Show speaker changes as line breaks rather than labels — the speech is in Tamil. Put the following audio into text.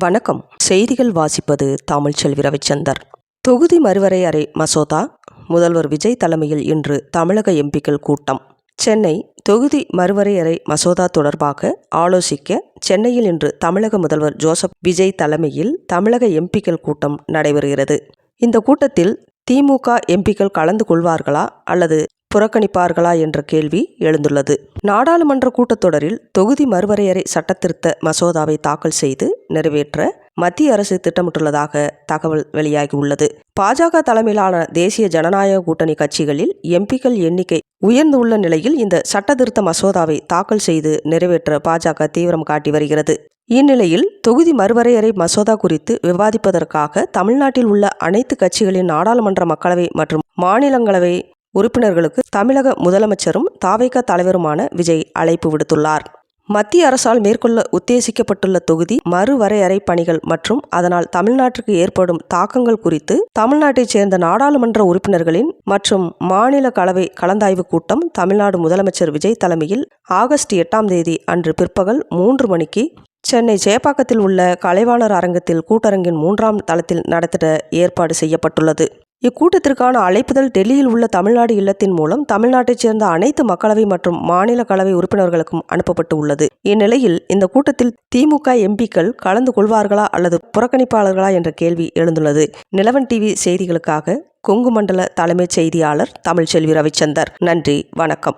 வணக்கம். செய்திகள் வாசிப்பது தமிழ்ச்செல்வி ரவிச்சந்தர். தொகுதி மறுவரையறை மசோதா முதல்வர் விஜய் தலைமையில் இன்று தமிழக எம்பிக்கள் கூட்டம். சென்னை தொகுதி மறுவரையறை மசோதா தொடர்பாக ஆலோசிக்க சென்னையில் இன்று தமிழக முதல்வர் ஜோசப் விஜய் தலைமையில் தமிழக எம்பிக்கள் கூட்டம் நடைபெறுகிறது. இந்த கூட்டத்தில் திமுக எம்பிக்கள் கலந்து கொள்வார்களா அல்லது புறக்கணிப்பார்களா என்ற கேள்வி எழுந்துள்ளது. நாடாளுமன்ற கூட்டத்தொடரில் தொகுதி மறுவரையறை சட்டத்திருத்த மசோதாவை தாக்கல் செய்து நிறைவேற்ற மத்திய அரசு திட்டமிட்டுள்ளதாக தகவல் வெளியாகியுள்ளது. பாஜக தலைமையிலான தேசிய ஜனநாயக கூட்டணி கட்சிகளில் எம்பிக்கள் எண்ணிக்கை உயர்ந்துள்ள நிலையில் இந்த சட்டத்திருத்த மசோதாவை தாக்கல் செய்து நிறைவேற்ற பாஜக தீவிரம் காட்டி வருகிறது. இந்நிலையில் தொகுதி மறுவரையறை மசோதா குறித்து விவாதிப்பதற்காக தமிழ்நாட்டில் உள்ள அனைத்து கட்சிகளின் நாடாளுமன்ற, மக்களவை மற்றும் மாநிலங்களவை உறுப்பினர்களுக்கு தமிழக முதலமைச்சரும் தாவேகா தலைவருமான விஜய் அழைப்பு விடுத்துள்ளார். மத்திய அரசால் மேற்கொள்ள உத்தேசிக்கப்பட்டுள்ள தொகுதி மறுவரையறை பணிகள் மற்றும் அதனால் தமிழ்நாட்டிற்கு ஏற்படும் தாக்கங்கள் குறித்து தமிழ்நாட்டைச் சேர்ந்த நாடாளுமன்ற உறுப்பினர்களின் மற்றும் மாநில கலவை கலந்தாய்வு கூட்டம் தமிழ்நாடு முதலமைச்சர் விஜய் தலைமையில் ஆகஸ்ட் 8 அன்று பிற்பகல் 3 மணிக்கு சென்னை சேப்பாக்கத்தில் உள்ள கலைவாணர் அரங்கத்தில் கூட்டரங்கின் 3ஆம் தளத்தில் நடத்திட ஏற்பாடு செய்யப்பட்டுள்ளது. இக்கூட்டத்திற்கான அழைப்புதல் டெல்லியில் உள்ள தமிழ்நாடு இல்லத்தின் மூலம் தமிழ்நாட்டைச் சேர்ந்த அனைத்து மக்களவை மற்றும் மாநில கலவை உறுப்பினர்களுக்கும் அனுப்பப்பட்டு உள்ளது. இந்நிலையில் இந்த கூட்டத்தில் திமுக எம்பிக்கள் கலந்து கொள்வார்களா அல்லது புறக்கணிப்பாளர்களா என்ற கேள்வி எழுந்துள்ளது. நிலவன் டிவி செய்திகளுக்காக கொங்கு மண்டல தலைமைச் செய்தியாளர் தமிழ்ச்செல்வி ரவிச்சந்தர். நன்றி, வணக்கம்.